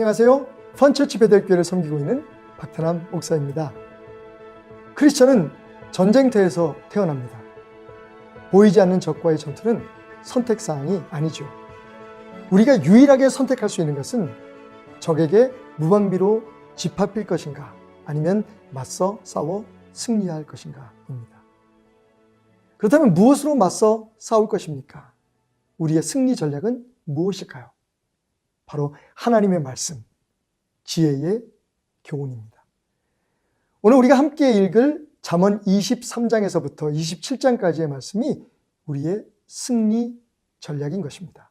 안녕하세요. 펀처치 베델교회를 섬기고 있는 박태남 목사입니다. 크리스천은 전쟁터에서 태어납니다. 보이지 않는 적과의 전투는 선택사항이 아니죠. 우리가 유일하게 선택할 수 있는 것은 적에게 무방비로 짓밟힐 것인가, 아니면 맞서 싸워 승리할 것인가입니다. 그렇다면 무엇으로 맞서 싸울 것입니까? 우리의 승리 전략은 무엇일까요? 바로 하나님의 말씀, 지혜의 교훈입니다. 오늘 우리가 함께 읽을 잠언 23장에서부터 27장까지의 말씀이 우리의 승리 전략인 것입니다.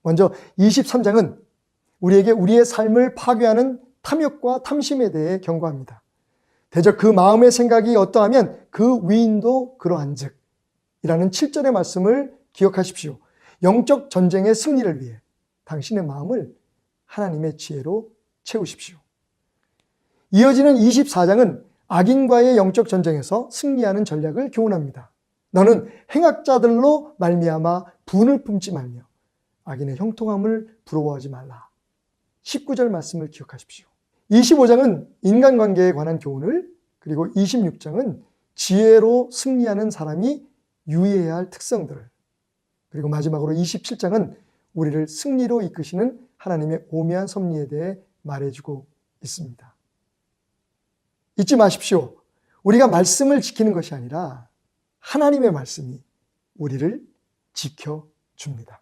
먼저 23장은 우리에게 우리의 삶을 파괴하는 탐욕과 탐심에 대해 경고합니다. 대저 그 마음의 생각이 어떠하면 그 위인도 그러한즉 이라는 7절의 말씀을 기억하십시오. 영적 전쟁의 승리를 위해 당신의 마음을 하나님의 지혜로 채우십시오. 이어지는 24장은 악인과의 영적 전쟁에서 승리하는 전략을 교훈합니다. 너는 행악자들로 말미암아 분을 품지 말며 악인의 형통함을 부러워하지 말라. 19절 말씀을 기억하십시오. 25장은 인간관계에 관한 교훈을, 그리고 26장은 지혜로 승리하는 사람이 유의해야 할 특성들을, 그리고 마지막으로 27장은 우리를 승리로 이끄시는 하나님의 오묘한 섭리에 대해 말해주고 있습니다. 잊지 마십시오. 우리가 말씀을 지키는 것이 아니라 하나님의 말씀이 우리를 지켜줍니다.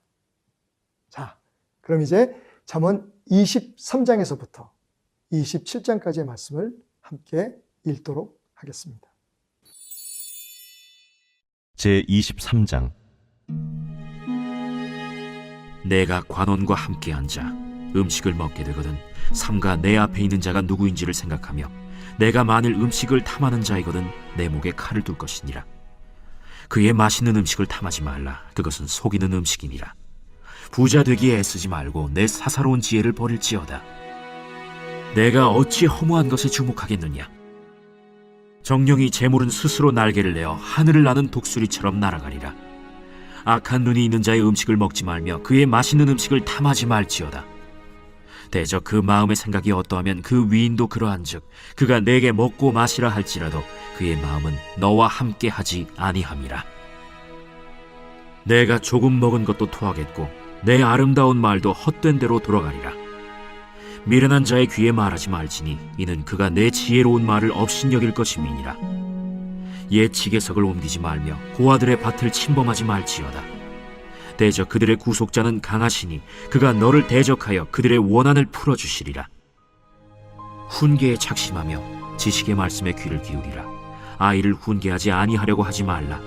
자, 그럼 이제 잠언 23장에서부터 27장까지의 말씀을 함께 읽도록 하겠습니다. 제23장. 내가 관원과 함께 앉아 음식을 먹게 되거든 삼가 내 앞에 있는 자가 누구인지를 생각하며 내가 만일 음식을 탐하는 자이거든 내 목에 칼을 둘 것이니라. 그의 맛있는 음식을 탐하지 말라. 그것은 속이는 음식이니라. 부자 되기에 애쓰지 말고 내 사사로운 지혜를 버릴지어다. 내가 어찌 허무한 것에 주목하겠느냐. 정령이 재물은 스스로 날개를 내어 하늘을 나는 독수리처럼 날아가리라. 악한 눈이 있는 자의 음식을 먹지 말며 그의 맛있는 음식을 탐하지 말지어다. 대저 그 마음의 생각이 어떠하면 그 위인도 그러한즉 그가 내게 먹고 마시라 할지라도 그의 마음은 너와 함께 하지 아니함이라. 내가 조금 먹은 것도 토하겠고 내 아름다운 말도 헛된 대로 돌아가리라. 미련한 자의 귀에 말하지 말지니 이는 그가 내 지혜로운 말을 업신여길 것임이니라. 옛 지게석을 옮기지 말며 고아들의 밭을 침범하지 말지어다. 대저 그들의 구속자는 강하시니 그가 너를 대적하여 그들의 원한을 풀어주시리라. 훈계에 착심하며 지식의 말씀에 귀를 기울이라. 아이를 훈계하지 아니하려고 하지 말라.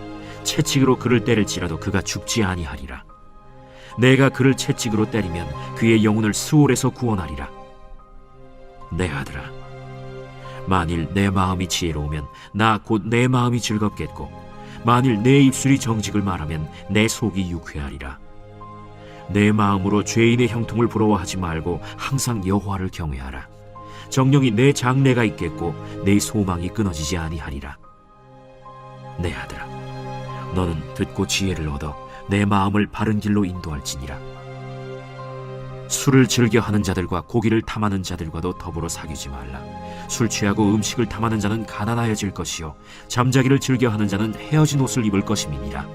채찍으로 그를 때릴지라도 그가 죽지 아니하리라. 내가 그를 채찍으로 때리면 그의 영혼을 스올에서 구원하리라. 내 아들아, 만일 내 마음이 지혜로우면 나 곧 내 마음이 즐겁겠고 만일 내 입술이 정직을 말하면 내 속이 유쾌하리라. 내 마음으로 죄인의 형통을 부러워하지 말고 항상 여호와를 경외하라. 정령이 내 장래가 있겠고 내 소망이 끊어지지 아니하리라. 내 아들아, 너는 듣고 지혜를 얻어 내 마음을 바른 길로 인도할지니라. 술을 즐겨하는 자들과 고기를 탐하는 자들과도 더불어 사귀지 말라. 술 취하고 음식을 탐하는 자는 가난하여질 것이요 잠자기를 즐겨하는 자는 헤어진 옷을 입을 것임이니라.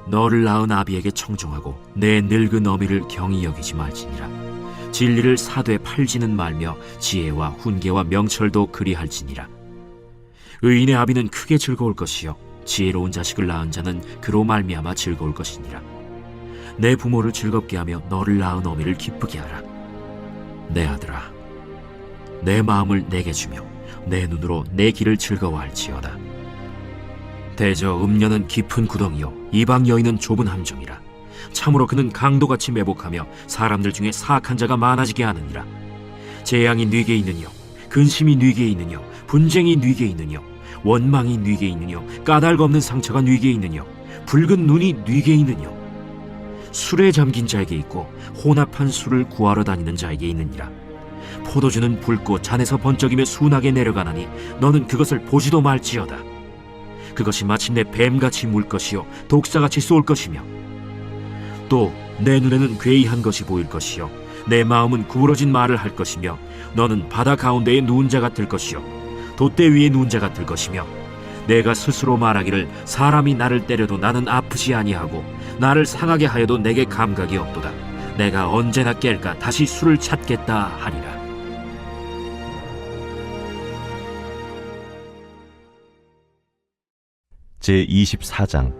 너를 낳은 아비에게 청종하고 내 늙은 어미를 경히 여기지 말지니라. 진리를 사되 팔지는 말며 지혜와 훈계와 명철도 그리할지니라. 의인의 아비는 크게 즐거울 것이요 지혜로운 자식을 낳은 자는 그로 말미암아 즐거울 것이니라. 내 부모를 즐겁게 하며 너를 낳은 어미를 기쁘게 하라. 내 아들아, 내 마음을 내게 주며 내 눈으로 내 길을 즐거워할지어다. 대저 음녀는 깊은 구덩이요 이방 여인은 좁은 함정이라. 참으로 그는 강도같이 매복하며 사람들 중에 사악한 자가 많아지게 하느니라. 재앙이 네게 있느뇨, 근심이 네게 있느뇨, 분쟁이 네게 있느뇨, 원망이 네게 있느뇨, 까닭 없는 상처가 네게 있느뇨, 붉은 눈이 네게 있느뇨. 술에 잠긴 자에게 있고 혼합한 술을 구하러 다니는 자에게 있느니라. 포도주는 붉고 잔에서 번쩍이며 순하게 내려가나니 너는 그것을 보지도 말지어다. 그것이 마침내 뱀같이 물 것이요 독사같이 쏠 것이며 또 내 눈에는 괴이한 것이 보일 것이요 내 마음은 구부러진 말을 할 것이며 너는 바다 가운데에 누운 자 같을 것이요 돛대 위에 누운 자 같을 것이며 내가 스스로 말하기를 사람이 나를 때려도 나는 아프지 아니하고 나를 상하게 하여도 내게 감각이 없도다. 내가 언제나 깰까 다시 술을 찾겠다 하리라. 제24장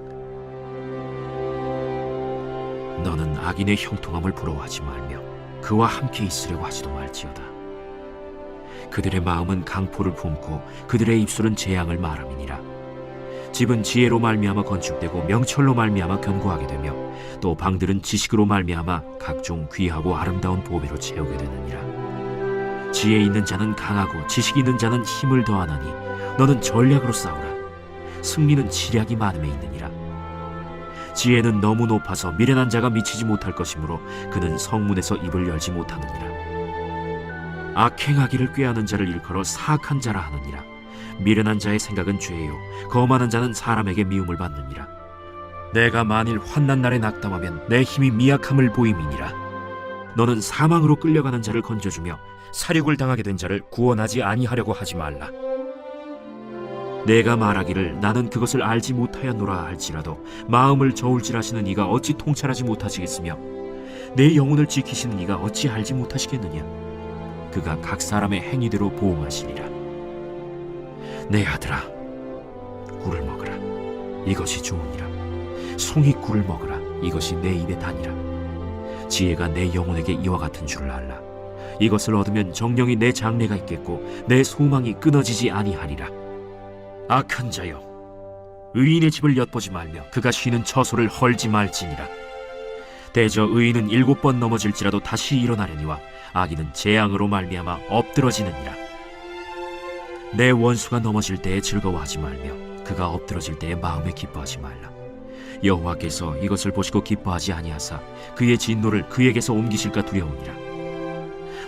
너는 악인의 형통함을 부러워하지 말며 그와 함께 있으려고 하지도 말지어다. 그들의 마음은 강포를 품고 그들의 입술은 재앙을 말함이니라. 집은 지혜로 말미암아 건축되고 명철로 말미암아 견고하게 되며 또 방들은 지식으로 말미암아 각종 귀하고 아름다운 보배로 채우게 되느니라. 지혜 있는 자는 강하고 지식 있는 자는 힘을 더하나니 너는 전략으로 싸우라. 승리는 지략이 많음에 있느니라. 지혜는 너무 높아서 미련한 자가 미치지 못할 것이므로 그는 성문에서 입을 열지 못하느니라. 악행하기를 꾀하는 자를 일컬어 사악한 자라 하느니라. 미련한 자의 생각은 죄요 거만한 자는 사람에게 미움을 받느니라. 내가 만일 환난 날에 낙담하면 내 힘이 미약함을 보임이니라. 너는 사망으로 끌려가는 자를 건져주며 사륙을 당하게 된 자를 구원하지 아니하려고 하지 말라. 내가 말하기를 나는 그것을 알지 못하였노라 할지라도 마음을 저울질하시는 이가 어찌 통찰하지 못하시겠으며 내 영혼을 지키시는 이가 어찌 알지 못하시겠느냐. 그가 각 사람의 행위대로 보응하시리라. 내 아들아, 꿀을 먹으라. 이것이 좋으니라. 송이 꿀을 먹으라. 이것이 내 입에 다니라. 지혜가 내 영혼에게 이와 같은 줄을 알라. 이것을 얻으면 정령이 내 장래가 있겠고 내 소망이 끊어지지 아니하리라. 악한 자여, 의인의 집을 엿보지 말며 그가 쉬는 처소를 헐지 말지니라. 대저 의인은 7번 넘어질지라도 다시 일어나려니와 악인은 재앙으로 말미암아 엎드러지느니라. 내 원수가 넘어질 때에 즐거워하지 말며 그가 엎드러질 때에 마음에 기뻐하지 말라. 여호와께서 이것을 보시고 기뻐하지 아니하사 그의 진노를 그에게서 옮기실까 두려우니라.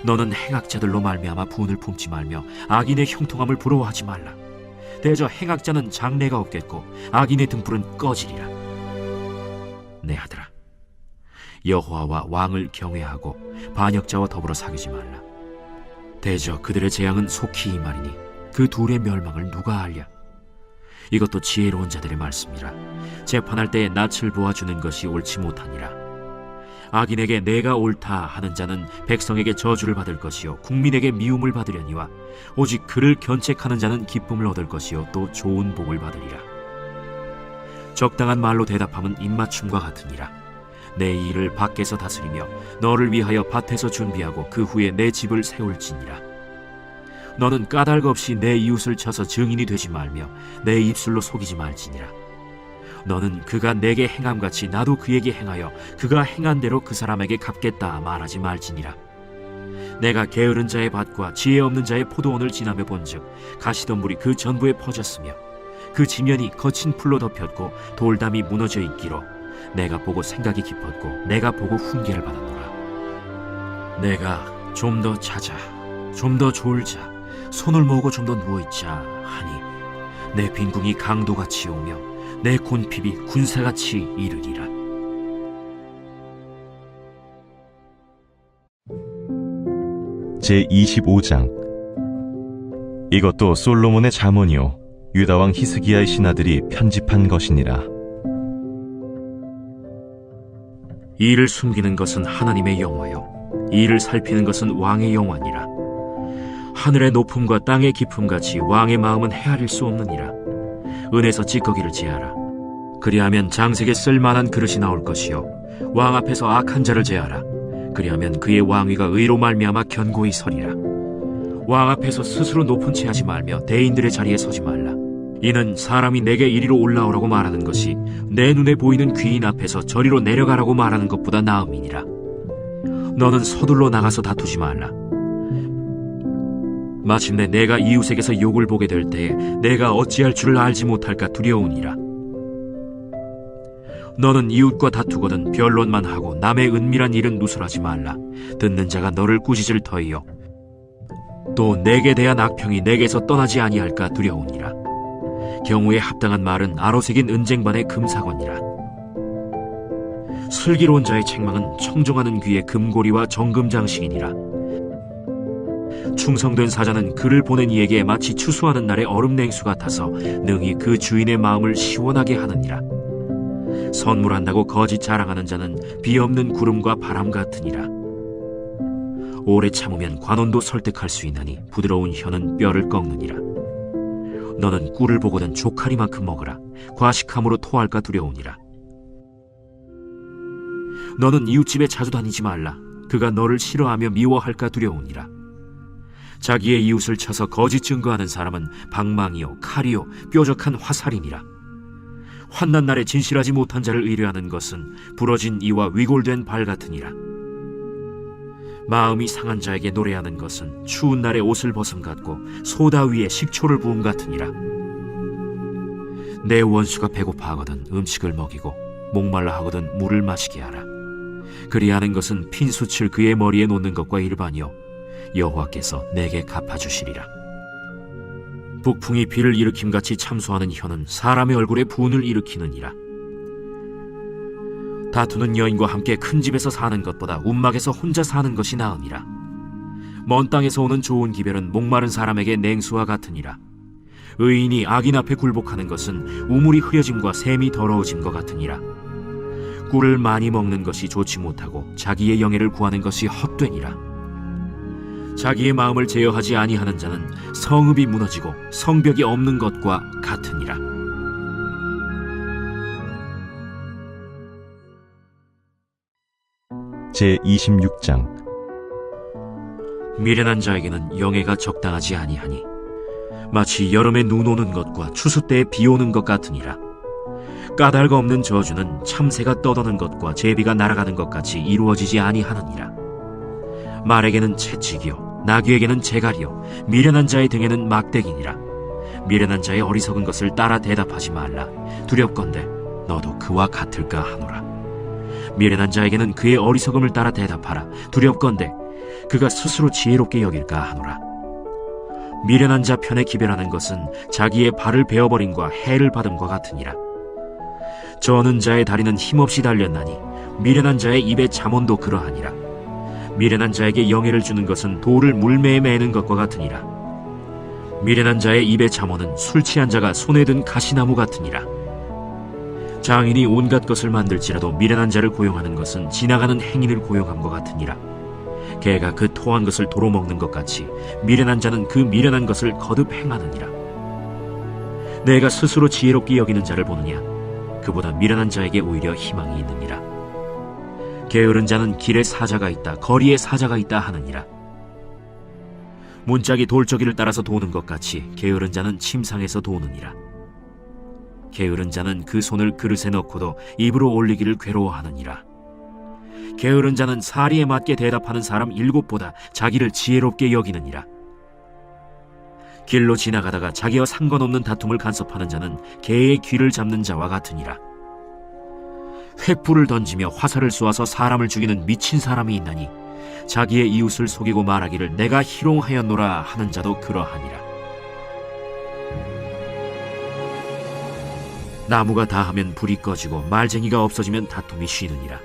너는 행악자들로 말미암아 분을 품지 말며 악인의 형통함을 부러워하지 말라. 대저 행악자는 장래가 없겠고 악인의 등불은 꺼지리라. 내 아들아, 여호와와 왕을 경외하고 반역자와 더불어 사귀지 말라. 대저 그들의 재앙은 속히 임하리니 그 둘의 멸망을 누가 알랴. 이것도 지혜로운 자들의 말씀이라. 재판할 때에 낯을 보아주는 것이 옳지 못하니라. 악인에게 내가 옳다 하는 자는 백성에게 저주를 받을 것이요 국민에게 미움을 받으려니와 오직 그를 견책하는 자는 기쁨을 얻을 것이요 또 좋은 복을 받으리라. 적당한 말로 대답함은 입맞춤과 같으니라. 내 일을 밖에서 다스리며 너를 위하여 밭에서 준비하고 그 후에 내 집을 세울지니라. 너는 까닭 없이 내 이웃을 쳐서 증인이 되지 말며 내 입술로 속이지 말지니라. 너는 그가 내게 행함같이 나도 그에게 행하여 그가 행한 대로 그 사람에게 갚겠다 말하지 말지니라. 내가 게으른 자의 밭과 지혜 없는 자의 포도원을 지나며 본즉 가시덤불이 그 전부에 퍼졌으며 그 지면이 거친 풀로 덮였고 돌담이 무너져 있기로 내가 보고 생각이 깊었고 내가 보고 훈계를 받았노라. 내가 좀 더 자자, 좀 더 졸자, 손을 모으고 좀 더 누워있자 하니 내 빈궁이 강도같이 오며 내 곤핍이 군사같이 이르리라. 제25장 이것도 솔로몬의 잠언이요 유다왕 히스기야의 신하들이 편집한 것이니라. 이를 숨기는 것은 하나님의 영화요 이를 살피는 것은 왕의 영화니라. 하늘의 높음과 땅의 깊음같이 왕의 마음은 헤아릴 수 없느니라. 은에서 찌꺼기를 제하라. 그리하면 장색에 쓸만한 그릇이 나올 것이요 왕 앞에서 악한 자를 제하라. 그리하면 그의 왕위가 의로 말미암아 견고히 서리라. 왕 앞에서 스스로 높은 채 하지 말며 대인들의 자리에 서지 말라. 이는 사람이 내게 이리로 올라오라고 말하는 것이 내 눈에 보이는 귀인 앞에서 저리로 내려가라고 말하는 것보다 나음이니라. 너는 서둘러 나가서 다투지 말라. 마침내 내가 이웃에게서 욕을 보게 될 때에 내가 어찌할 줄을 알지 못할까 두려우니라. 너는 이웃과 다투거든 변론만 하고 남의 은밀한 일은 누설하지 말라. 듣는 자가 너를 꾸짖을 터이요 또 내게 대한 악평이 내게서 떠나지 아니할까 두려우니라. 경우에 합당한 말은 아로새긴 은쟁반의 금사건이라. 슬기로운 자의 책망은 청정하는 귀의 금고리와 정금장식이니라. 충성된 사자는 그를 보낸 이에게 마치 추수하는 날의 얼음 냉수 같아서 능히 그 주인의 마음을 시원하게 하느니라. 선물한다고 거짓 자랑하는 자는 비 없는 구름과 바람 같으니라. 오래 참으면 관원도 설득할 수 있나니 부드러운 혀는 뼈를 꺾느니라. 너는 꿀을 보거든 조카리만큼 먹으라. 과식함으로 토할까 두려우니라. 너는 이웃집에 자주 다니지 말라. 그가 너를 싫어하며 미워할까 두려우니라. 자기의 이웃을 쳐서 거짓 증거하는 사람은 방망이요 칼이요 뾰족한 화살이니라. 환난 날에 진실하지 못한 자를 의뢰하는 것은 부러진 이와 위골된 발 같으니라. 마음이 상한 자에게 노래하는 것은 추운 날에 옷을 벗음 같고 소다 위에 식초를 부음 같으니라. 내 원수가 배고파하거든 음식을 먹이고 목말라 하거든 물을 마시게 하라. 그리하는 것은 핀 숯을 그의 머리에 놓는 것과 일반이요 여호와께서 내게 갚아주시리라. 북풍이 비를 일으킴같이 참소하는 혀는 사람의 얼굴에 분을 일으키느니라. 다투는 여인과 함께 큰 집에서 사는 것보다 움막에서 혼자 사는 것이 나으니라. 먼 땅에서 오는 좋은 기별은 목마른 사람에게 냉수와 같으니라. 의인이 악인 앞에 굴복하는 것은 우물이 흐려짐과 샘이 더러워짐과 같으니라. 꿀을 많이 먹는 것이 좋지 못하고 자기의 영예를 구하는 것이 헛되니라. 자기의 마음을 제어하지 아니하는 자는 성읍이 무너지고 성벽이 없는 것과 같으니라. 제26장. 미련한 자에게는 영예가 적당하지 아니하니 마치 여름에 눈 오는 것과 추수 때에 비 오는 것 같으니라. 까닭 없는 저주는 참새가 떠도는 것과 제비가 날아가는 것 같이 이루어지지 아니하느니라. 말에게는 채찍이요 나귀에게는 재갈이요 미련한 자의 등에는 막대기니라. 미련한 자의 어리석은 것을 따라 대답하지 말라. 두렵건대 너도 그와 같을까 하노라. 미련한 자에게는 그의 어리석음을 따라 대답하라. 두렵건대 그가 스스로 지혜롭게 여길까 하노라. 미련한 자 편에 기별하는 것은 자기의 발을 베어버림과 해를 받음과 같으니라. 저는 자의 다리는 힘없이 달렸나니 미련한 자의 입에 잠언도 그러하니라. 미련한 자에게 영예를 주는 것은 돌을 물매에 매는 것과 같으니라. 미련한 자의 입에 잠언은 술 취한 자가 손에 든 가시나무 같으니라. 장인이 온갖 것을 만들지라도 미련한 자를 고용하는 것은 지나가는 행인을 고용함과 같으니라. 개가 그 토한 것을 도로 먹는 것 같이 미련한 자는 그 미련한 것을 거듭 행하느니라. 내가 스스로 지혜롭게 여기는 자를 보느냐? 그보다 미련한 자에게 오히려 희망이 있느니라. 게으른 자는 길에 사자가 있다 거리에 사자가 있다 하느니라. 문짝이 돌저기를 따라서 도는 것 같이 게으른 자는 침상에서 도느니라. 게으른 자는 그 손을 그릇에 넣고도 입으로 올리기를 괴로워하느니라. 게으른 자는 사리에 맞게 대답하는 사람 7보다 자기를 지혜롭게 여기느니라. 길로 지나가다가 자기와 상관없는 다툼을 간섭하는 자는 개의 귀를 잡는 자와 같으니라. 횃불을 던지며 화살을 쏘아서 사람을 죽이는 미친 사람이 있나니 자기의 이웃을 속이고 말하기를 내가 희롱하였노라 하는 자도 그러하니라. 나무가 다하면 불이 꺼지고 말쟁이가 없어지면 다툼이 쉬느니라.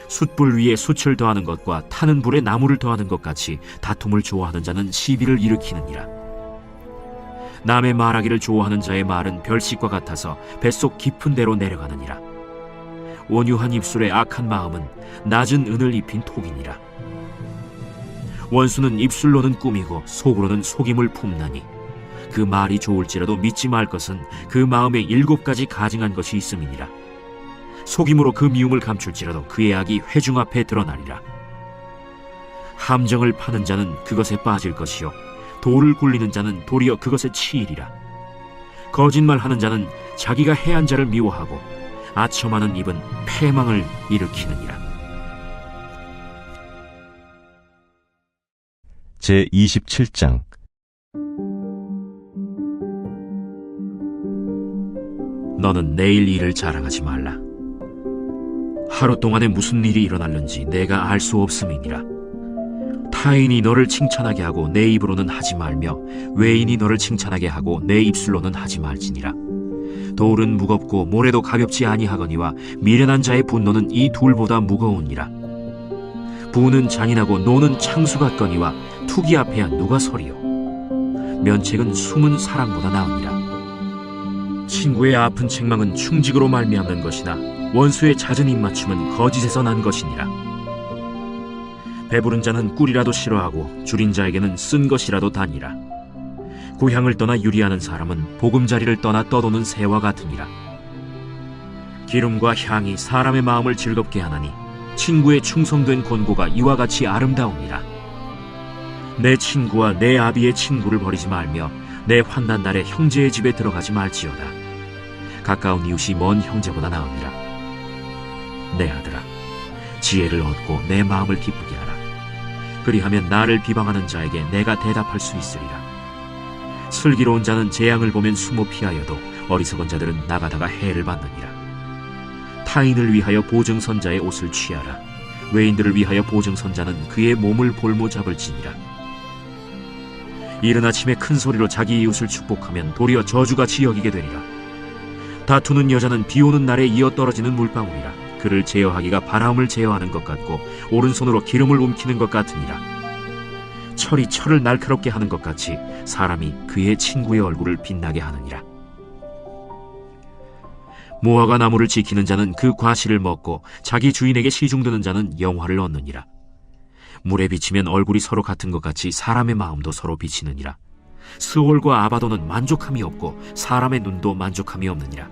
숯불 위에 숯을 더하는 것과 타는 불에 나무를 더하는 것 같이 다툼을 좋아하는 자는 시비를 일으키느니라. 남의 말하기를 좋아하는 자의 말은 별식과 같아서 뱃속 깊은 데로 내려가느니라. 온유한 입술에 악한 마음은 낮은 은을 입힌 톡이니라. 원수는 입술로는 꾸미고 속으로는 속임을 품나니 그 말이 좋을지라도 믿지 말 것은 그 마음에 7가지 가증한 것이 있음이니라. 속임으로 그 미움을 감출지라도 그의 악이 회중 앞에 드러나리라. 함정을 파는 자는 그것에 빠질 것이요 돌을 굴리는 자는 도리어 그것에 치이리라. 거짓말하는 자는 자기가 해한 자를 미워하고 아첨하는 입은 패망을 일으키느니라. 제27장. 너는 내일 일을 자랑하지 말라. 하루 동안에 무슨 일이 일어날는지 내가 알 수 없음이니라. 타인이 너를 칭찬하게 하고 내 입으로는 하지 말며 외인이 너를 칭찬하게 하고 내 입술로는 하지 말지니라. 돌은 무겁고 모래도 가볍지 아니하거니와 미련한 자의 분노는 이 둘보다 무거우니라. 부는 잔인하고 노는 창수 같거니와 투기 앞에야 누가 서리요. 면책은 숨은 사랑보다 나으니라. 친구의 아픈 책망은 충직으로 말미암는 것이나 원수의 잦은 입맞춤은 거짓에서 난 것이니라. 배부른 자는 꿀이라도 싫어하고 줄인 자에게는 쓴 것이라도 다니라. 고향을 떠나 유리하는 사람은 보금자리를 떠나 떠도는 새와 같으니라. 기름과 향이 사람의 마음을 즐겁게 하나니 친구의 충성된 권고가 이와 같이 아름다우니라. 내 친구와 내 아비의 친구를 버리지 말며 내 환난 날에 형제의 집에 들어가지 말지어다. 가까운 이웃이 먼 형제보다 나으니라. 내 아들아, 지혜를 얻고 내 마음을 기쁘게 하라. 그리하면 나를 비방하는 자에게 내가 대답할 수 있으리라. 슬기로운 자는 재앙을 보면 숨어 피하여도 어리석은 자들은 나가다가 해를 받느니라. 타인을 위하여 보증선자의 옷을 취하라. 외인들을 위하여 보증선자는 그의 몸을 볼모 잡을지니라. 이른 아침에 큰 소리로 자기 이웃을 축복하면 도리어 저주같이 여기게 되리라. 다투는 여자는 비 오는 날에 이어 떨어지는 물방울이라. 그를 제어하기가 바람을 제어하는 것 같고 오른손으로 기름을 움키는 것 같으니라. 철이 철을 날카롭게 하는 것 같이 사람이 그의 친구의 얼굴을 빛나게 하느니라. 무화과 나무를 지키는 자는 그 과실을 먹고 자기 주인에게 시중드는 자는 영화를 얻느니라. 물에 비치면 얼굴이 서로 같은 것 같이 사람의 마음도 서로 비치느니라. 스올과 아바도는 만족함이 없고 사람의 눈도 만족함이 없느니라.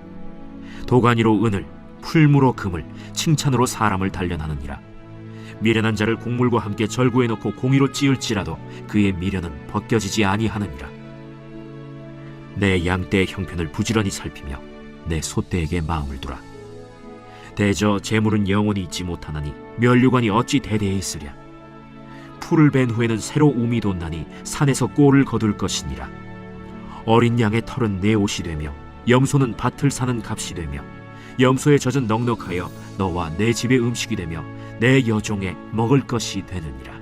도가니로 은을, 풀무로 금을, 칭찬으로 사람을 단련하느니라. 미련한 자를 곡물과 함께 절구해 놓고 공의로 찌을지라도 그의 미련은 벗겨지지 아니하느니라. 내 양떼의 형편을 부지런히 살피며 내 소떼에게 마음을 두라. 대저 재물은 영원히 있지 못하나니 면류관이 어찌 대대에 있으랴. 풀을 벤 후에는 새로 움이 돋나니 산에서 꼴을 거둘 것이니라. 어린 양의 털은 내 옷이 되며 염소는 밭을 사는 값이 되며 염소의 젖은 넉넉하여 너와 내 집의 음식이 되며 내 여종의 먹을 것이 되느니라.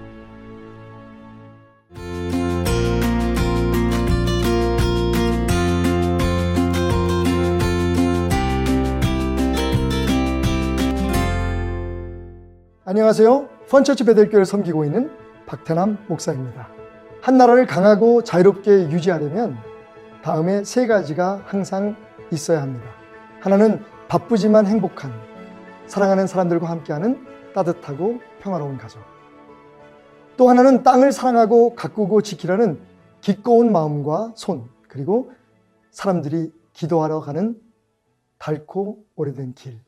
안녕하세요. 펀처치 베델교회를 섬기고 있는 박태남 목사입니다. 한 나라를 강하고 자유롭게 유지하려면 다음에 세 가지가 항상 있어야 합니다. 하나는 바쁘지만 행복한, 사랑하는 사람들과 함께하는 따뜻하고 평화로운 가정. 또 하나는 땅을 사랑하고 가꾸고 지키려는 기꺼운 마음과 손, 그리고 사람들이 기도하러 가는 닳고 오래된 길.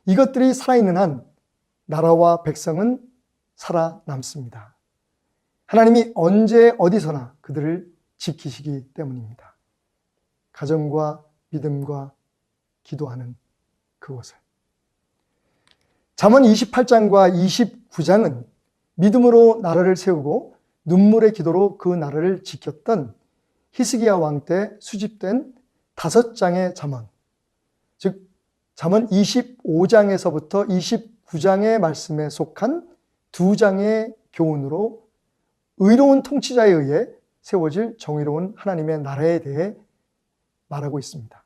이것들이 살아있는 한 나라와 백성은 살아남습니다. 하나님이 언제 어디서나 그들을 지키시기 때문입니다. 가정과 믿음과 기도하는 그곳을. 잠언 28장과 29장은 믿음으로 나라를 세우고 눈물의 기도로 그 나라를 지켰던 히스기야 왕 때 수집된 5장의 잠언, 즉 잠언 25장에서부터 29장의 말씀에 속한 2장의 교훈으로 의로운 통치자에 의해 세워질 정의로운 하나님의 나라에 대해 말하고 있습니다.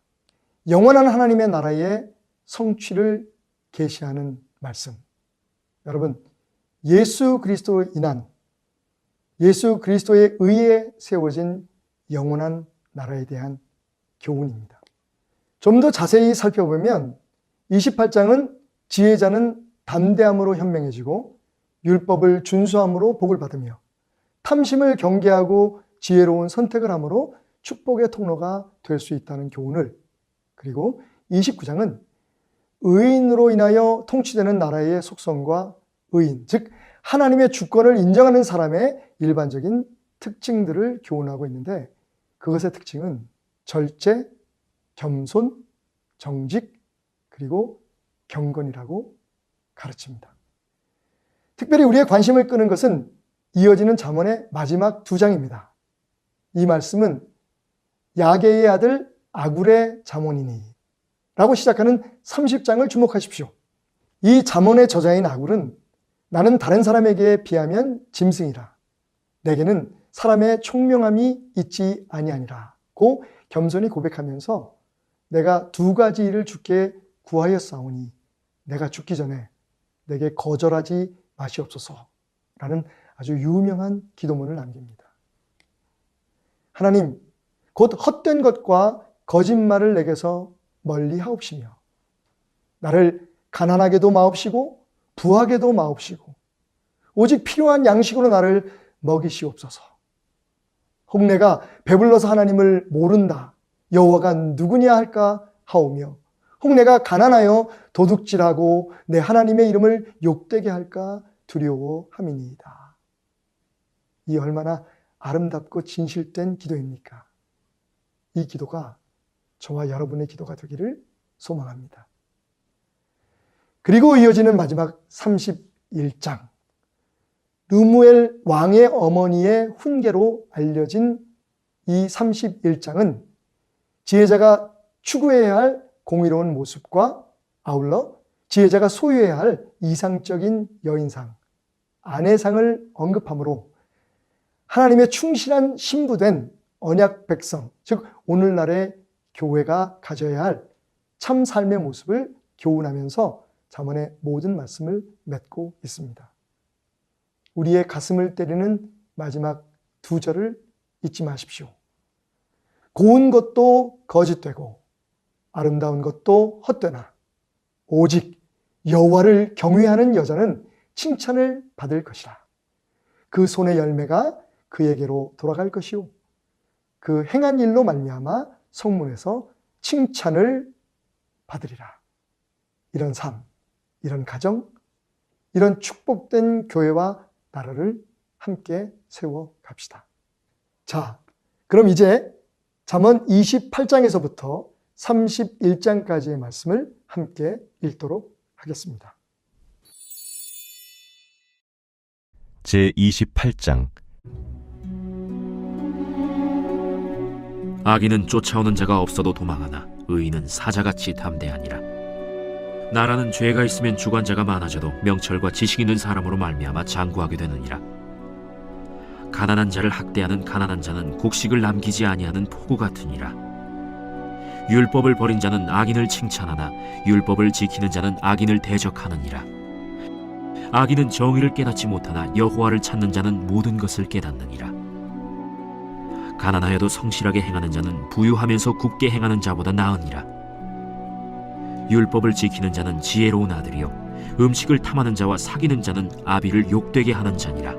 영원한 하나님의 나라의 성취를 계시하는 말씀. 여러분, 예수 그리스도로 인한 예수 그리스도의 의에 세워진 영원한 나라에 대한 교훈입니다. 좀 더 자세히 살펴보면 28장은 지혜자는 담대함으로 현명해지고 율법을 준수함으로 복을 받으며 탐심을 경계하고 지혜로운 선택을 함으로 축복의 통로가 될 수 있다는 교훈을, 그리고 29장은 의인으로 인하여 통치되는 나라의 속성과 의인, 즉 하나님의 주권을 인정하는 사람의 일반적인 특징들을 교훈하고 있는데, 그것의 특징은 절제, 겸손, 정직, 그리고 경건이라고 가르칩니다. 특별히 우리의 관심을 끄는 것은 이어지는 잠언의 마지막 2장입니다. 이 말씀은 야게의 아들 아굴의 잠언이니 라고 시작하는 30장을 주목하십시오. 이 잠언의 저자인 아굴은 나는 다른 사람에게 비하면 짐승이라, 내게는 사람의 총명함이 있지 아니하니라 고 겸손히 고백하면서 내가 두 가지 일을 주께 구하였사오니 내가 죽기 전에 내게 거절하지 마시옵소서 라는 아주 유명한 기도문을 남깁니다. 하나님, 곧 헛된 것과 거짓말을 내게서 멀리 하옵시며 나를 가난하게도 마옵시고 부하게도 마옵시고 오직 필요한 양식으로 나를 먹이시옵소서. 혹 내가 배불러서 하나님을 모른다, 여호와가 누구냐 할까 하오며 혹 내가 가난하여 도둑질하고 내 하나님의 이름을 욕되게 할까 두려워함이니이다. 이 얼마나 아름답고 진실된 기도입니까? 이 기도가 저와 여러분의 기도가 되기를 소망합니다. 그리고 이어지는 마지막 31장, 르무엘 왕의 어머니의 훈계로 알려진 이 31장은 지혜자가 추구해야 할 공의로운 모습과 아울러 지혜자가 소유해야 할 이상적인 여인상, 아내상을 언급하므로 하나님의 충실한 신부된 언약 백성, 즉 오늘날의 교회가 가져야 할 참 삶의 모습을 교훈하면서 잠언의 모든 말씀을 맺고 있습니다. 우리의 가슴을 때리는 마지막 두 절을 잊지 마십시오. 고운 것도 거짓되고 아름다운 것도 헛되나 오직 여호와를 경외하는 여자는 칭찬을 받을 것이라. 그 손의 열매가 그에게로 돌아갈 것이요 그 행한 일로 말미암아 성문에서 칭찬을 받으리라. 이런 삶, 이런 가정, 이런 축복된 교회와 나라를 함께 세워 갑시다. 자, 그럼 이제 잠언 28장에서부터 31장까지의 말씀을 함께 읽도록 하겠습니다. 제28장. 악인은 쫓아오는 자가 없어도 도망하나 의인은 사자같이 담대하니라. 나라는 죄가 있으면 주관자가 많아져도 명철과 지식 있는 사람으로 말미암아 장구하게 되느니라. 가난한 자를 학대하는 가난한 자는 곡식을 남기지 아니하는 포구 같으니라. 율법을 버린 자는 악인을 칭찬하나 율법을 지키는 자는 악인을 대적하느니라. 악인은 정의를 깨닫지 못하나 여호와를 찾는 자는 모든 것을 깨닫느니라. 가난하여도 성실하게 행하는 자는 부유하면서 굽게 행하는 자보다 나으니라. 율법을 지키는 자는 지혜로운 아들이요 음식을 탐하는 자와 사귀는 자는 아비를 욕되게 하는 자니라.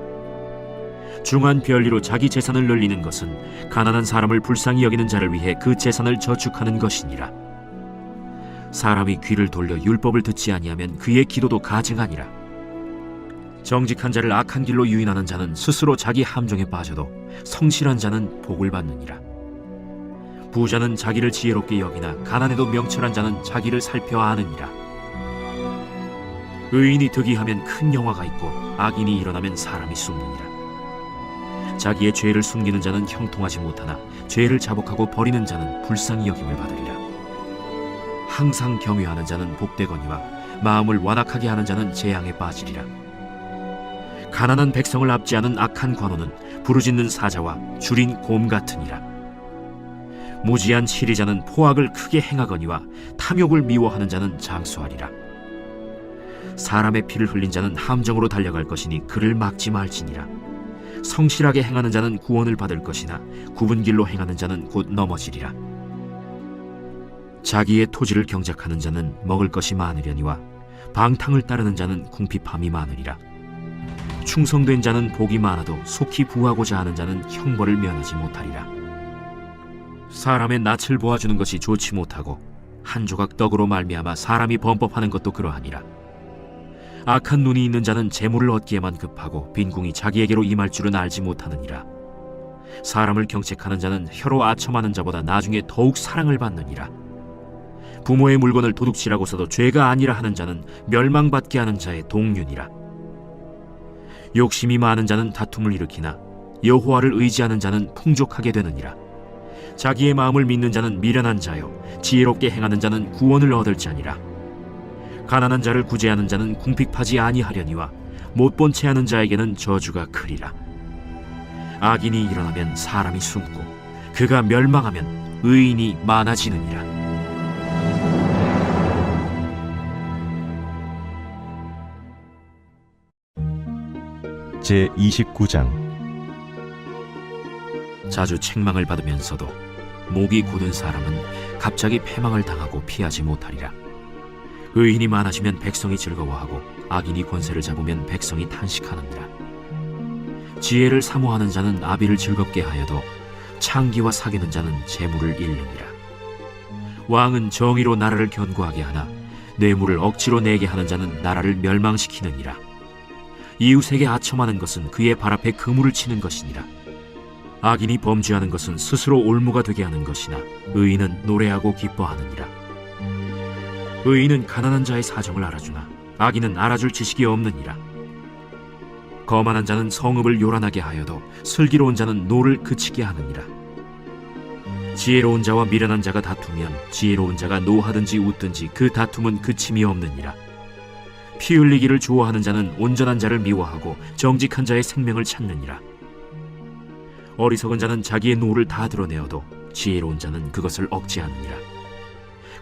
중한 별리로 자기 재산을 늘리는 것은 가난한 사람을 불쌍히 여기는 자를 위해 그 재산을 저축하는 것이니라. 사람이 귀를 돌려 율법을 듣지 아니하면 그의 기도도 가증하니라. 정직한 자를 악한 길로 유인하는 자는 스스로 자기 함정에 빠져도 성실한 자는 복을 받느니라. 부자는 자기를 지혜롭게 여기나 가난해도 명철한 자는 자기를 살펴 아느니라. 의인이 득이하면 큰 영화가 있고 악인이 일어나면 사람이 숨느니라. 자기의 죄를 숨기는 자는 형통하지 못하나 죄를 자복하고 버리는 자는 불쌍히 여김을 받으리라. 항상 경외하는 자는 복되거니와 마음을 완악하게 하는 자는 재앙에 빠지리라. 가난한 백성을 압제하는 악한 관원은 부르짖는 사자와 줄인 곰 같으니라. 무지한 치리자는 포악을 크게 행하거니와 탐욕을 미워하는 자는 장수하리라. 사람의 피를 흘린 자는 함정으로 달려갈 것이니 그를 막지 말지니라. 성실하게 행하는 자는 구원을 받을 것이나 굽은 길로 행하는 자는 곧 넘어지리라. 자기의 토지를 경작하는 자는 먹을 것이 많으려니와 방탕을 따르는 자는 궁핍함이 많으리라. 충성된 자는 복이 많아도 속히 부하고자 하는 자는 형벌을 면하지 못하리라. 사람의 낯을 보아주는 것이 좋지 못하고 한 조각 떡으로 말미암아 사람이 범법하는 것도 그러하니라. 악한 눈이 있는 자는 재물을 얻기에만 급하고 빈궁이 자기에게로 임할 줄은 알지 못하느니라. 사람을 경책하는 자는 혀로 아첨하는 자보다 나중에 더욱 사랑을 받느니라. 부모의 물건을 도둑질하고서도 죄가 아니라 하는 자는 멸망받게 하는 자의 동륜이라. 욕심이 많은 자는 다툼을 일으키나 여호와를 의지하는 자는 풍족하게 되느니라. 자기의 마음을 믿는 자는 미련한 자요 지혜롭게 행하는 자는 구원을 얻을 자니라. 가난한 자를 구제하는 자는 궁핍하지 아니하려니와 못본 채 하는 자에게는 저주가 크리라. 악인이 일어나면 사람이 숨고 그가 멸망하면 의인이 많아지느니라. 제29장. 자주 책망을 받으면서도 목이 곧은 사람은 갑자기 패망을 당하고 피하지 못하리라. 의인이 많아지면 백성이 즐거워하고 악인이 권세를 잡으면 백성이 탄식하느니라. 지혜를 사모하는 자는 아비를 즐겁게 하여도 창기와 사귀는 자는 재물을 잃느니라. 왕은 정의로 나라를 견고하게 하나 뇌물을 억지로 내게 하는 자는 나라를 멸망시키느니라. 이웃에게 아첨하는 것은 그의 발 앞에 그물을 치는 것이니라. 악인이 범죄하는 것은 스스로 올무가 되게 하는 것이나 의인은 노래하고 기뻐하느니라. 의인은 가난한 자의 사정을 알아주나 악인은 알아줄 지식이 없느니라. 거만한 자는 성읍을 요란하게 하여도 슬기로운 자는 노를 그치게 하느니라. 지혜로운 자와 미련한 자가 다투면 지혜로운 자가 노하든지 웃든지 그 다툼은 그침이 없느니라. 피 흘리기를 좋아하는 자는 온전한 자를 미워하고 정직한 자의 생명을 찾느니라. 어리석은 자는 자기의 노를 다 드러내어도 지혜로운 자는 그것을 억제하느니라.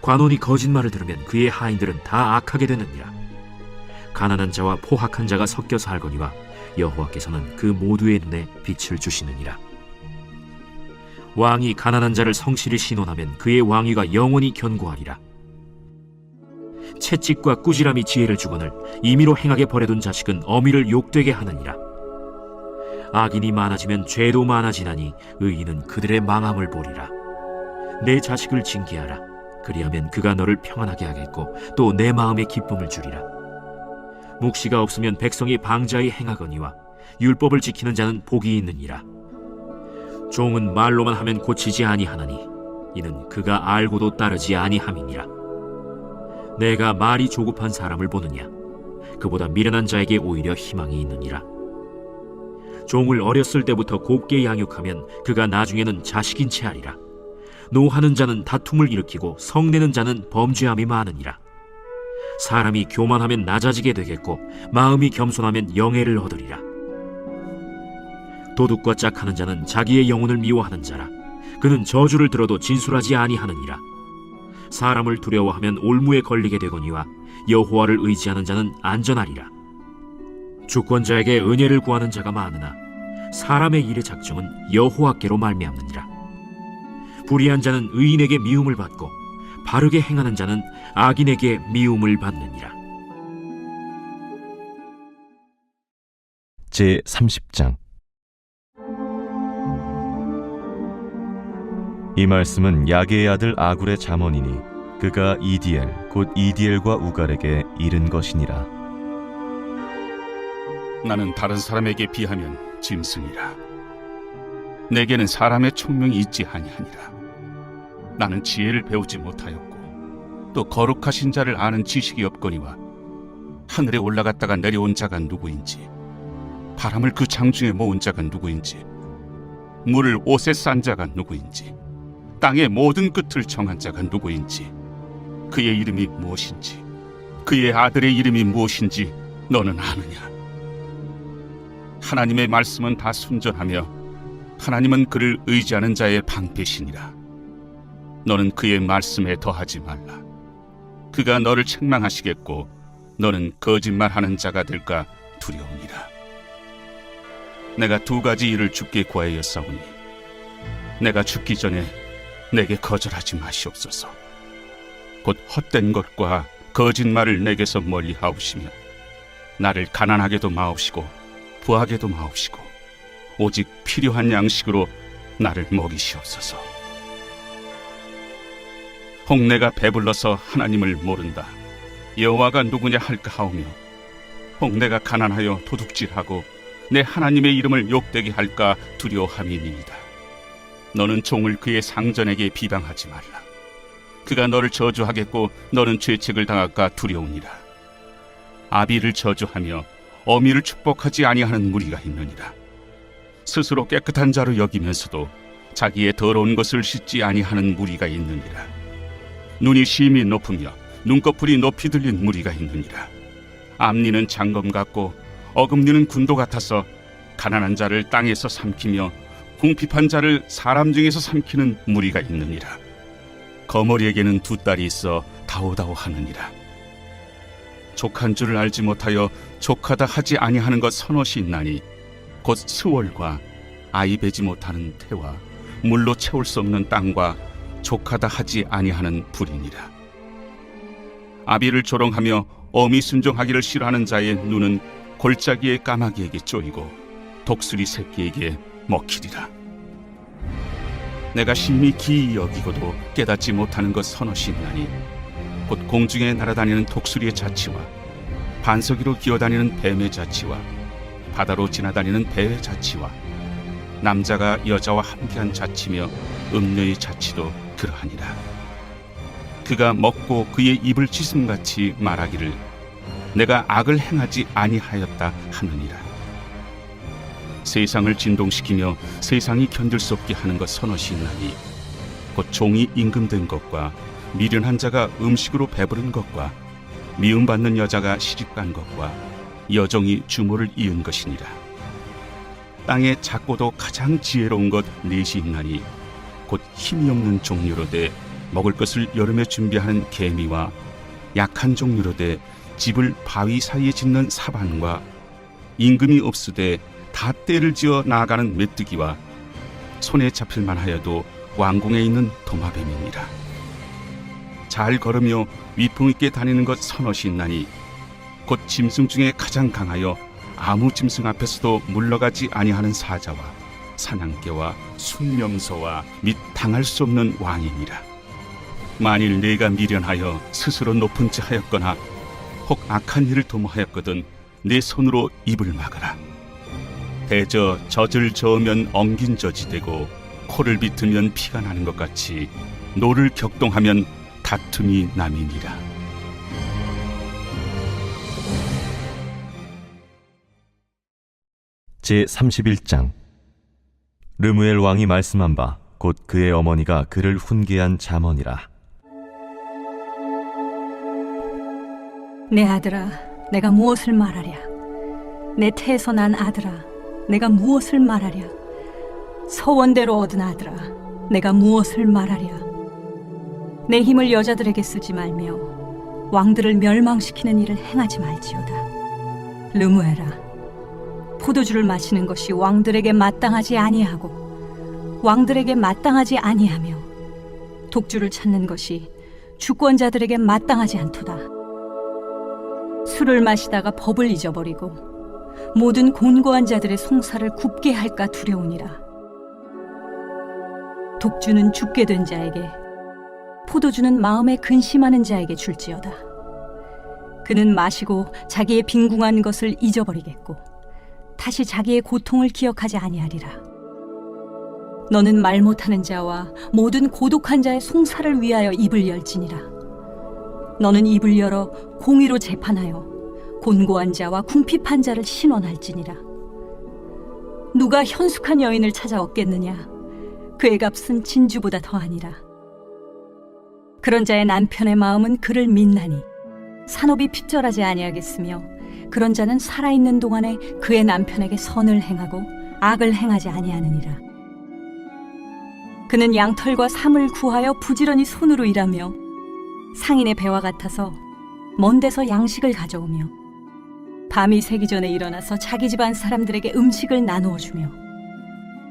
관원이 거짓말을 들으면 그의 하인들은 다 악하게 되느니라. 가난한 자와 포학한 자가 섞여 살거니와 여호와께서는 그 모두의 눈에 빛을 주시느니라. 왕이 가난한 자를 성실히 신원하면 그의 왕위가 영원히 견고하리라. 채찍과 꾸지람이 지혜를 주거늘 임의로 행하게 버려둔 자식은 어미를 욕되게 하느니라. 악인이 많아지면 죄도 많아지나니 의인은 그들의 망함을 보리라. 내 자식을 징계하라. 그리하면 그가 너를 평안하게 하겠고 또 내 마음에 기쁨을 주리라. 묵시가 없으면 백성이 방자히 행하거니와 율법을 지키는 자는 복이 있느니라. 종은 말로만 하면 고치지 아니하나니 이는 그가 알고도 따르지 아니함이니라. 내가 말이 조급한 사람을 보느냐? 그보다 미련한 자에게 오히려 희망이 있느니라. 종을 어렸을 때부터 곱게 양육하면 그가 나중에는 자식인 채 하리라. 노하는 자는 다툼을 일으키고 성내는 자는 범죄함이 많으니라. 사람이 교만하면 낮아지게 되겠고 마음이 겸손하면 영예를 얻으리라. 도둑과 짝하는 자는 자기의 영혼을 미워하는 자라. 그는 저주를 들어도 진술하지 아니하느니라. 사람을 두려워하면 올무에 걸리게 되거니와 여호와를 의지하는 자는 안전하리라. 주권자에게 은혜를 구하는 자가 많으나 사람의 일의 작정은 여호와께로 말미암느니라. 불의한 자는 의인에게 미움을 받고 바르게 행하는 자는 악인에게 미움을 받느니라. 제30장. 이 말씀은 야게의 아들 아굴의 잠언이니 그가 이디엘 곧 이디엘과 우갈에게 이른 것이니라. 나는 다른 사람에게 비하면 짐승이라. 내게는 사람의 총명이 있지 아니하니라. 나는 지혜를 배우지 못하였고 또 거룩하신 자를 아는 지식이 없거니와 하늘에 올라갔다가 내려온 자가 누구인지 바람을 그 장중에 모은 자가 누구인지 물을 옷에 싼 자가 누구인지 땅의 모든 끝을 정한 자가 누구인지 그의 이름이 무엇인지 그의 아들의 이름이 무엇인지 너는 아느냐? 하나님의 말씀은 다 순전하며 하나님은 그를 의지하는 자의 방패시니라. 너는 그의 말씀에 더하지 말라. 그가 너를 책망하시겠고 너는 거짓말하는 자가 될까 두려우니라. 내가 두 가지 일을 주께 구하였사오니 내가 죽기 전에 내게 거절하지 마시옵소서. 곧 헛된 것과 거짓말을 내게서 멀리 하옵시며 나를 가난하게도 마옵시고 부하게도 마옵시고 오직 필요한 양식으로 나를 먹이시옵소서. 혹 내가 배불러서 하나님을 모른다 여호와가 누구냐 할까 하오며 혹 내가 가난하여 도둑질하고 내 하나님의 이름을 욕되게 할까 두려워함이니이다. 너는 종을 그의 상전에게 비방하지 말라. 그가 너를 저주하겠고 너는 죄책을 당할까 두려우니라. 아비를 저주하며 어미를 축복하지 아니하는 무리가 있느니라. 스스로 깨끗한 자로 여기면서도 자기의 더러운 것을 씻지 아니하는 무리가 있느니라. 눈이 심히 높으며 눈꺼풀이 높이 들린 무리가 있느니라. 앞니는 장검 같고 어금니는 군도 같아서 가난한 자를 땅에서 삼키며 궁핍한 자를 사람 중에서 삼키는 무리가 있느니라. 거머리에게는 두 딸이 있어 다오다오 하느니라. 족한 줄을 알지 못하여 족하다 하지 아니하는 것 서너시 있나니 곧 스월과 아이 베지 못하는 태와 물로 채울 수 없는 땅과 족하다 하지 아니하는 불이니라. 아비를 조롱하며 어미 순종하기를 싫어하는 자의 눈은 골짜기의 까마귀에게 쪼이고 독수리 새끼에게 먹히리라. 내가 심히 기이 여기고도 깨닫지 못하는 것 서너시 있나니 곧 공중에 날아다니는 독수리의 자치와 반석 위로 기어다니는 뱀의 자치와 바다로 지나다니는 배의 자치와 남자가 여자와 함께한 자치며 음녀의 자치도 그러하니라. 그가 먹고 그의 입을 찢음같이 말하기를 내가 악을 행하지 아니하였다 하느니라. 세상을 진동시키며 세상이 견딜 수 없게 하는 것 서너시 있나니 곧 종이 임금된 것과 미련한 자가 음식으로 배부른 것과 미움받는 여자가 시집간 것과 여종이 주모를 이은 것이니라. 땅에 작고도 가장 지혜로운 것 넷이 있나니 곧 힘이 없는 종류로되 먹을 것을 여름에 준비하는 개미와 약한 종류로되 집을 바위 사이에 짓는 사반과 임금이 없으되 다 때를 지어 나아가는 메뚜기와 손에 잡힐 만하여도 왕궁에 있는 도마뱀이니라. 잘 걸으며 위풍 있게 다니는 것 서너시 있나니 곧 짐승 중에 가장 강하여 아무 짐승 앞에서도 물러가지 아니하는 사자와 사냥개와 순명소와 및 당할 수 없는 왕이니라. 만일 내가 미련하여 스스로 높은 지 하였거나 혹 악한 일을 도모하였거든 내 손으로 입을 막으라. 대저 젖을 저으면 엉긴 젖이 되고 코를 비틀면 피가 나는 것 같이 노를 격동하면 다툼이 남이니라. 제31장. 르무엘 왕이 말씀한 바 곧 그의 어머니가 그를 훈계한 잠언이라. 내 아들아, 내가 무엇을 말하랴? 내 태에서 난 아들아, 내가 무엇을 말하랴? 서원대로 얻은 아들아, 내가 무엇을 말하랴? 내 힘을 여자들에게 쓰지 말며 왕들을 멸망시키는 일을 행하지 말지어다. 르무엘아, 포도주를 마시는 것이 왕들에게 마땅하지 아니하고 왕들에게 마땅하지 아니하며 독주를 찾는 것이 주권자들에게 마땅하지 않도다. 술을 마시다가 법을 잊어버리고 모든 곤고한 자들의 송사를 굽게 할까 두려우니라. 독주는 죽게 된 자에게, 포도주는 마음에 근심하는 자에게 줄지어다. 그는 마시고 자기의 빈궁한 것을 잊어버리겠고 다시 자기의 고통을 기억하지 아니하리라. 너는 말 못하는 자와 모든 고독한 자의 송사를 위하여 입을 열지니라. 너는 입을 열어 공의로 재판하여 곤고한 자와 궁핍한 자를 신원할지니라. 누가 현숙한 여인을 찾아 얻겠느냐? 그의 값은 진주보다 더하니라. 그런 자의 남편의 마음은 그를 믿나니 산업이 핍절하지 아니하겠으며 그런 자는 살아있는 동안에 그의 남편에게 선을 행하고 악을 행하지 아니하느니라. 그는 양털과 삼을 구하여 부지런히 손으로 일하며 상인의 배와 같아서 먼 데서 양식을 가져오며 밤이 새기 전에 일어나서 자기 집안 사람들에게 음식을 나누어 주며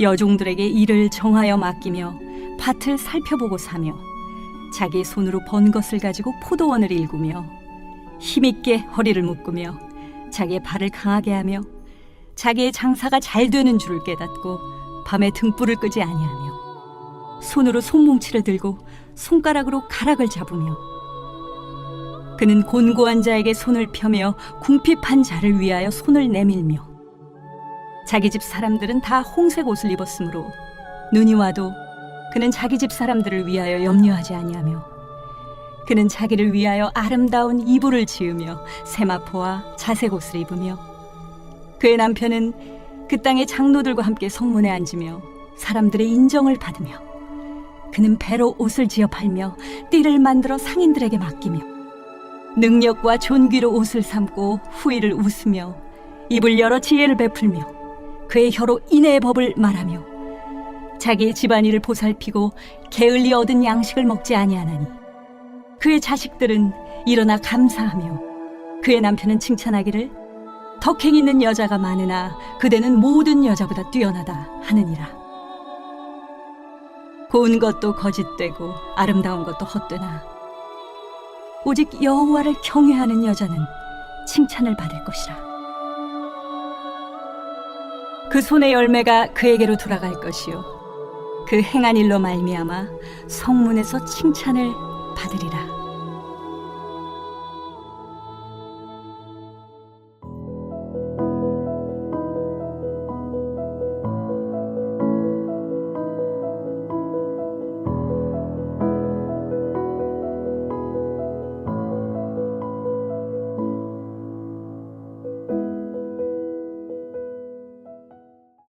여종들에게 일을 정하여 맡기며 밭을 살펴보고 사며 자기 손으로 번 것을 가지고 포도원을 일구며 힘있게 허리를 묶으며 자기의 발을 강하게 하며 자기의 장사가 잘 되는 줄을 깨닫고 밤에 등불을 끄지 아니하며 손으로 손뭉치를 들고 손가락으로 가락을 잡으며 그는 곤고한 자에게 손을 펴며 궁핍한 자를 위하여 손을 내밀며 자기 집 사람들은 다 홍색 옷을 입었으므로 눈이 와도 그는 자기 집 사람들을 위하여 염려하지 아니하며 그는 자기를 위하여 아름다운 이불을 지으며 세마포와 자색 옷을 입으며 그의 남편은 그 땅의 장로들과 함께 성문에 앉으며 사람들의 인정을 받으며 그는 배로 옷을 지어 팔며 띠를 만들어 상인들에게 맡기며 능력과 존귀로 옷을 삼고 후일을 웃으며 입을 열어 지혜를 베풀며 그의 혀로 인애의 법을 말하며 자기의 집안일을 보살피고 게을리 얻은 양식을 먹지 아니하나니 그의 자식들은 일어나 감사하며 그의 남편은 칭찬하기를 덕행 있는 여자가 많으나 그대는 모든 여자보다 뛰어나다 하느니라. 고운 것도 거짓되고 아름다운 것도 헛되나 오직 여호와를 경외하는 여자는 칭찬을 받을 것이라. 그 손의 열매가 그에게로 돌아갈 것이요 그 행한 일로 말미암아 성문에서 칭찬을 받으리라.